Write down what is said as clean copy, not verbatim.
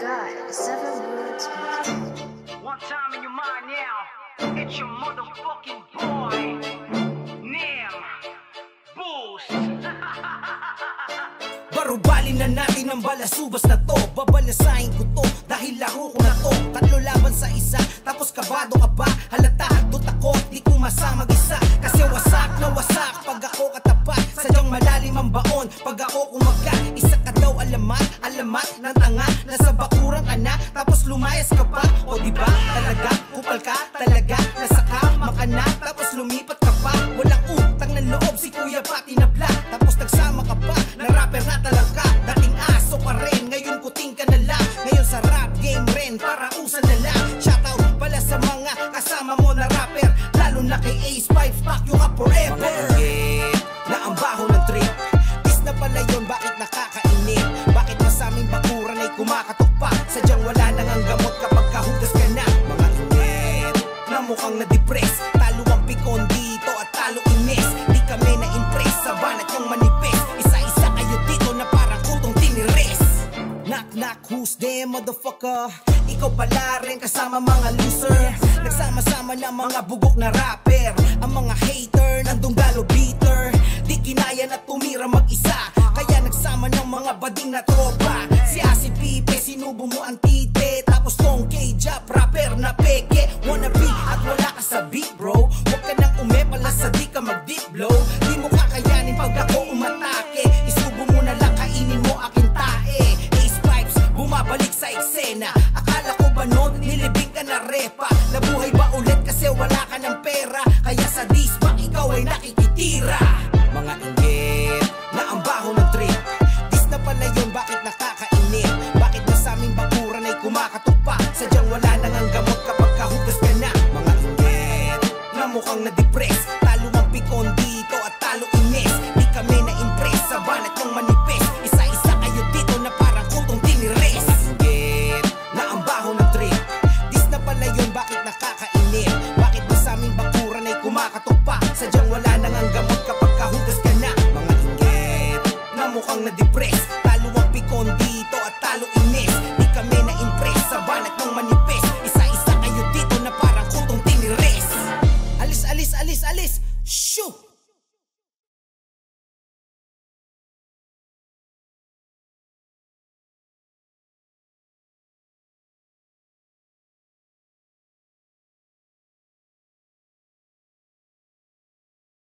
God, 7 words. One time in your mind now, it's your motherfucking boy, Nim Boost. Barubalin na natin ang balasubas na to. Babalasahin ko to dahil laro ko na to. Tatlo laban sa isa, tapos kabado ka ba? Halata, dot ako, di ko masamag isa. Kasi wasak na wasak pag ako katapat. Sadyang malalim ang baon pag ako kumagat. Isa ka daw alamat ng tanga. Nasa bakurang ka na, tapos lumayas ka pa. O diba, talaga, kupal ka, talaga. Nasa kama ka na, tapos lumipat ka pa. Walang utang ng loob, si kuya pa tinabla. Tapos nagsama ka pa, na rapper na talangka. Dating aso ka rin, ngayon kuting ka na lang. Ngayon sa rap game rin, para usan na lang. Shoutout pala sa mga kasama mo na rapper, lalo na kay Ace 5, fuck you up forever. Na ang baho ng trip, dis na pala yun, bakit nakakainip? Bakit na sa aming bakuran ay kumakatok pa? Sadyang wala nang ang gamot kapag kahugas ka na. Mga init na mukhang na-depress, talo ang pikon dito at talo inis. Di kami na-impress sa banat yung manipis. Isa-isa kayo dito na parang kutong tiniris. Knock knock, who's there motherfucker? Ikaw pala rin kasama mga loser. Nagsama-sama na mga bugok na rapper. Ang mga hater nandong galo beater. Di kinaya na tumira mag-isa, kaya nagsama ng mga bading na tropa. Si Asi Pipe, sinubo mo ang tite. Tapos tong K-Jap, rapper na peke. Wanna be at wala ka sa beat bro. Huwag ka nang umepala sa di ka mag-deep blow. Di mo kakayanin pag ako umatake. Isubo mo na lang, kainin mo aking tae. Ace Pipes, bumabalik sa eksena. Akala ko ba noon, nilibing ka na repa? Nabuhay ba ulit kasi wala ka ng pera? Kaya sa disbak, ikaw ay nakikitira. Mga inggit na ang baho ng trip, dis na pala yun, bakit nakakainip? Bakit na sa aming bakuran ay kumakatok pa? Sadyang wala nang ang gamot kapag kahugas ka na. Mga inggit na mukhang na-depress, talo ang pikon dito at talo inis. Di kami na-impress sa banat yung manipis. Isa-isa kayo dito na parang kutong tiniris. Mga inggit na ang baho ng trip, dis na pala yun, bakit nakakainip? Bakit na sa aming bakuran ay kumakatok pa? Sadyang wala nang ang gamot kapag kahugas ka na. Mga inggit na mukhang na-depress, talo ang pikon dito at talo inis. Di kami na-impress sa banat ng manipis. Isa-isa kayo dito na parang kutong tiniris. Alis, alis, alis, alis, shoot!